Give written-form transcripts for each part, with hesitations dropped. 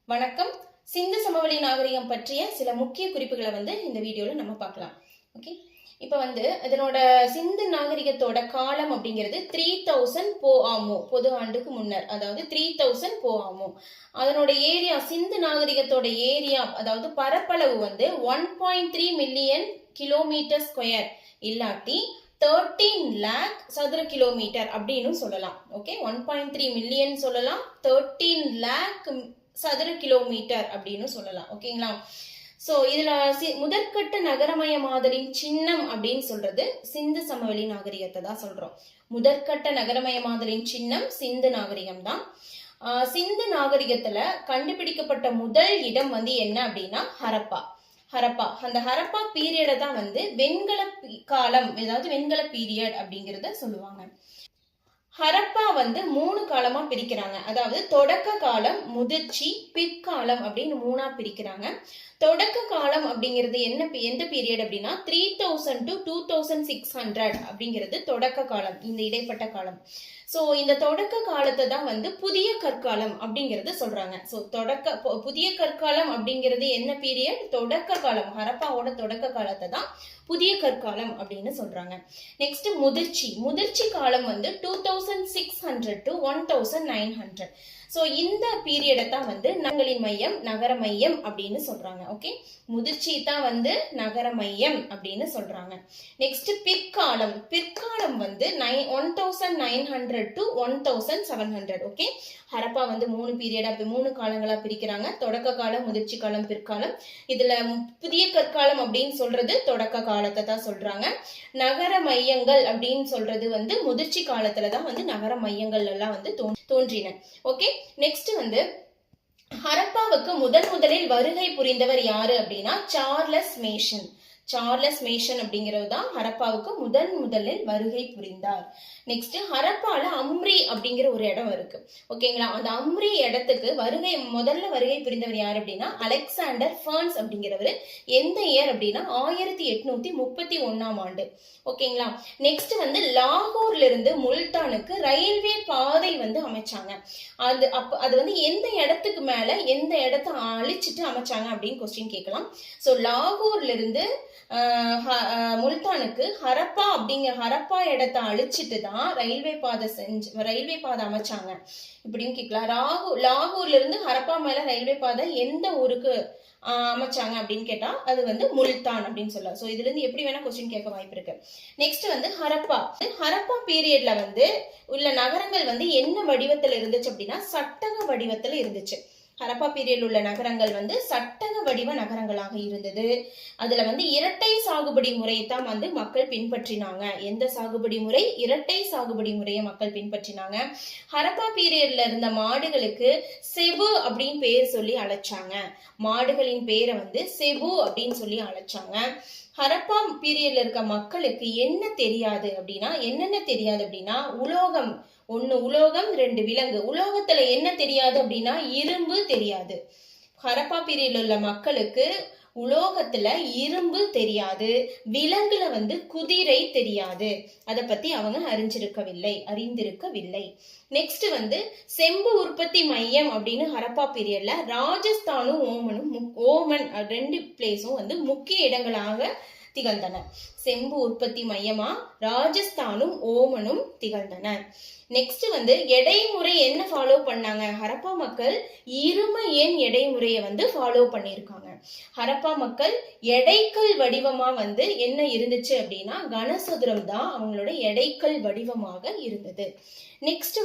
வணக்கம். சிந்து சமவெளி நாகரிகம் பற்றிய சில முக்கிய குறிப்புகளை இந்த வீடியோல நம்ம பார்க்கலாம். ஓகே, இப்போ இதனோட சிந்து நாகரிகத்தோட காலம் அப்படிங்கிறது 3000 போஆமோ, பொது ஆண்டுக்கு முன்னர், அதாவது 3000 போஆமோ. அதனோட ஏரியா, சிந்து நாகரிகத்தோட ஏரியா, அதாவது பரப்பளவு 1.3 மில்லியன் கிலோமீட்டர் ஸ்கொயர் இல்லாட்டி 13 லேக் சதுர கிலோமீட்டர் அப்படின்னு சொல்லலாம். ஓகே, 1.3 மில்லியன் சொல்லலாம், 13 லேக் சதுர கிலோமீட்டர் அப்படின்னு சொல்லலாம். ஓகேங்களா? சோ இதுல முதற்கட்ட நகரமயமாதலின் சின்னம் அப்படின்னு சொல்றது சிந்து சமவெளி நாகரிகத்தை தான் சொல்றோம். முதற்கட்ட நகரமயமாதலின் சின்னம் சிந்து நாகரிகம் தான். சிந்து நாகரிகத்துல கண்டுபிடிக்கப்பட்ட முதல் இடம் என்ன அப்படின்னா ஹரப்பா. அந்த ஹரப்பா பீரியட தான் வெண்கல காலம், அதாவது வெண்கல பீரியட் அப்படிங்கறத சொல்லுவாங்க. ஹரப்பா 3 காலமா பிரிக்கிறாங்க. அதாவது தொடக்க காலம், முதிர்ச்சி, பிற்காலம் அப்படின்னு 3ஆ பிரிக்கிறாங்க. தொடக்க காலம் அப்படிங்கிறது எந்த பீரியட் அப்படின்னா 3000 to 2600 அப்படிங்கிறது தொடக்க காலம், இந்த இடைப்பட்ட காலம். சோ இந்த தொடக்க காலத்தை தான் புதிய கற்காலம் அப்படிங்கறது சொல்றாங்க. சோ புதிய கற்காலம் அப்படிங்கிறது என்ன பீரியட்? தொடக்க காலம். ஹரப்பாவோட தொடக்க காலத்தை தான் புதிய கற்காலம் அப்படின்னு சொல்றாங்க. நெக்ஸ்ட் முதிர்ச்சி காலம் 2600 to 1900. சோ இந்த பீரியடை தான் நகரங்களின் மையம், நகர மையம் அப்படின்னு சொல்றாங்க. ஓகே, முதிர்ச்சி தான் நகர மையம் அப்படின்னு சொல்றாங்க. நெக்ஸ்ட் பிற்காலம் 1900 to 1700. ஓகே, ஹரப்பா 3 பீரியடா, 3 காலங்களா பிரிக்கிறாங்க. தொடக்க காலம், முதிர்ச்சி காலம், பிற்காலம். இதுல புதிய கற்காலம் அப்படின்னு சொல்றது தொடக்க காலத்தை தான் சொல்றாங்க. நகர மையங்கள் அப்படின்னு சொல்றது முதிர்ச்சி காலத்துலதான் நகர மையங்கள் எல்லாம் தோன்றின. ஓகே, நெக்ஸ்ட் ஹரப்பாவுக்கு முதலில் வருகை புரிந்தவர் யாரு அப்படின்னா சார்லஸ் மேஷன் அப்படிங்கிறது தான் ஹரப்பாவுக்கு முதலில் வருகை புரிந்தார். நெக்ஸ்ட் ஹரப்பால அம்ரி அப்படிங்கிற ஒரு இடம் இருக்கு. ஓகேங்களா? அந்த அம்ரி இடத்துக்கு முதல்ல வருகை புரிந்தவர் யார் அப்படின்னா அலெக்சாண்டர் ஃபர்ன்ஸ் அப்படிங்கிறவர். எந்த இயர் அப்படின்னா 1831ஆம் ஆண்டு. ஓகேங்களா? நெக்ஸ்ட் லாகூர்ல இருந்து முல்தானுக்கு ரயில்வே பாதை அமைச்சாங்க. அது எந்த இடத்துக்கு மேல எந்த இடத்தை அழிச்சிட்டு அமைச்சாங்க அப்படின்னு கொஸ்டின் கேட்கலாம். சோ லாகூர்ல இருந்து முல்தானுக்கு ஹரப்பா இடத்தை அழிச்சிட்டு தான் ரயில்வே பாதை அமைச்சாங்க இப்படியும் கேட்கலாம். லாகூர்ல இருந்து ஹரப்பா மேல ரயில்வே பாதை எந்த ஊருக்கு அமைச்சாங்க அப்படின்னு கேட்டா அது முல்தான் அப்படின்னு சொல்லலாம். சோ இதுல இருந்து எப்படி வேணா கொஸ்டின் கேட்க வாய்ப்பு இருக்கு. நெக்ஸ்ட் ஹரப்பா பீரியட்ல உள்ள நகரங்கள் என்ன வடிவத்துல இருந்துச்சு அப்படின்னா சட்டக வடிவத்துல இருந்துச்சு. ஹரப்பா பீரியட் உள்ள நகரங்கள் சட்டக வடிவ நகரங்களாக இருந்தது. அதுல இரட்டை சாகுபடி முறையை தான் மக்கள் பின்பற்றினாங்க. எந்த சாகுபடி முறை? இரட்டை சாகுபடி முறையை மக்கள் பின்பற்றினாங்க. ஹரப்பா பீரியட்ல இருந்த மாடுகளுக்கு செபு அப்படின்னு பேர் சொல்லி அழைச்சாங்க. மாடுகளின் பேரை செபு அப்படின்னு சொல்லி அழைச்சாங்க. ஹரப்பா பீரியட்ல இருக்க மக்களுக்கு என்னென்ன தெரியாது அப்படின்னா உலோகம் 2 விலங்கு. உலோகத்துல என்ன தெரியாது அப்படின்னா இரும்பு தெரியாது. ஹரப்பா பீரியட்ல உள்ள மக்களுக்கு உலோகத்துல இரும்பு தெரியாது. விலங்குல குதிரை தெரியாது. அதை பத்தி அவங்க அறிந்திருக்கவில்லை. நெக்ஸ்ட் செம்பு உற்பத்தி மையம் அப்படின்னு ஹரப்பா பீரியட்ல ராஜஸ்தானும் ஓமன் 2 பிளேஸும் முக்கிய இடங்களாக திகழ்ந்தன. செம்பு உற்பத்தி மையமா ராஜஸ்தானும் ஓமனும் திகழ்ந்தன. நெக்ஸ்ட் எடைமுறை என்ன ஃபாலோ பண்ணாங்க? ஹரப்பா மக்கள் இரும எண் எடைமுறையை ஃபாலோ பண்ணிருக்காங்க. ஹரப்பா மக்கள் எடைக்கல் வடிவமா என்ன இருந்துச்சு அப்படின்னா கனசதுரம் தான் அவங்களோட எடைக்கல் வடிவமாக இருந்தது. நெக்ஸ்ட்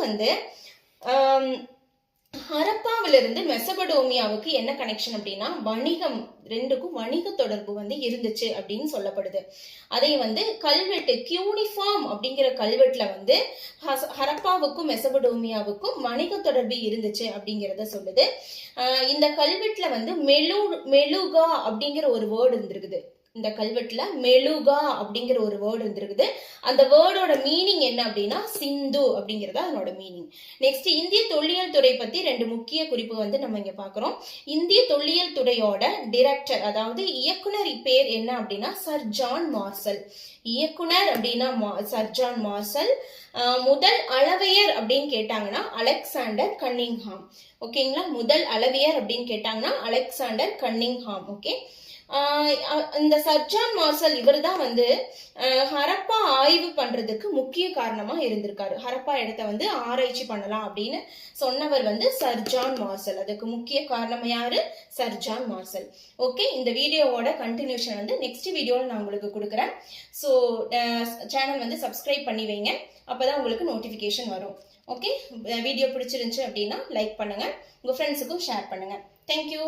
ஹரப்பாவில இருந்து மெசபடோமியாவுக்கு என்ன கனெக்ஷன் அப்படின்னா வணிகம், 2க்கும் வணிக தொடர்பு இருந்துச்சு அப்படின்னு சொல்லப்படுது. அதை கல்வெட்டு கியூனிஃபார்ம் அப்படிங்கிற கல்வெட்டுல ஹரப்பாவுக்கும் மெசபடோமியாவுக்கும் வணிக தொடர்பு இருந்துச்சு அப்படிங்கிறத சொல்லுது. இந்த கல்வெட்டுல மெலுகா அப்படிங்கிற ஒரு வேர்டு இருந்திருக்குது. இந்த கல்வெட்டுல மெழுகா அப்படிங்கிற ஒரு வேர்டு இருந்திருக்குது. அந்த வேர்டோட மீனிங் என்ன அப்படின்னா சிந்து அப்படிங்கறது அதனோட மீனிங். நெக்ஸ்ட் இந்திய தொல்லியல் துறை பத்தி 2 முக்கிய குறிப்பு வந்து நம்ம இங்க பாக்குறோம். இந்திய தொல்லியல் துறையோட டைரக்டர் அதாவது இயக்குனர் பேர் என்ன அப்படின்னா சர் ஜான் மார்சல். இயக்குனர் அப்படின்னா சர் ஜான் மார்சல். முதல் அளவையர் அப்படின்னு கேட்டாங்கன்னா அலெக்சாண்டர் கன்னிங்ஹாம். ஓகேங்களா, முதல் அளவையர் அப்படின்னு கேட்டாங்கன்னா அலெக்சாண்டர் கன்னிங்ஹாம். ஓகே, இந்த சர் ஜான் மார்சல் இவர் தான் வந்து ஹரப்பா ஆய்வு பண்றதுக்கு முக்கிய காரணமா இருந்திருக்காரு. ஹரப்பா இடத்த வந்து ஆராய்ச்சி பண்ணலாம் அப்படின்னு சொன்னவர் வந்து சர் ஜான் மார்சல். அதுக்கு முக்கிய காரணம் யாரு? Sir John marshal. ஓகே, இந்த வீடியோவோட கண்டினியூஷன் வந்து நெக்ஸ்ட் வீடியோல நான் உங்களுக்கு கொடுக்குறேன். ஸோ சேனல் வந்து சப்ஸ்கிரைப் பண்ணி வைங்க, அப்பதான் உங்களுக்கு நோட்டிபிகேஷன் வரும். ஓகே, வீடியோ பிடிச்சிருந்துச்சு அப்படின்னா லைக் பண்ணுங்க, உங்க ஃப்ரெண்ட்ஸுக்கும் ஷேர் பண்ணுங்க. தேங்க்யூ.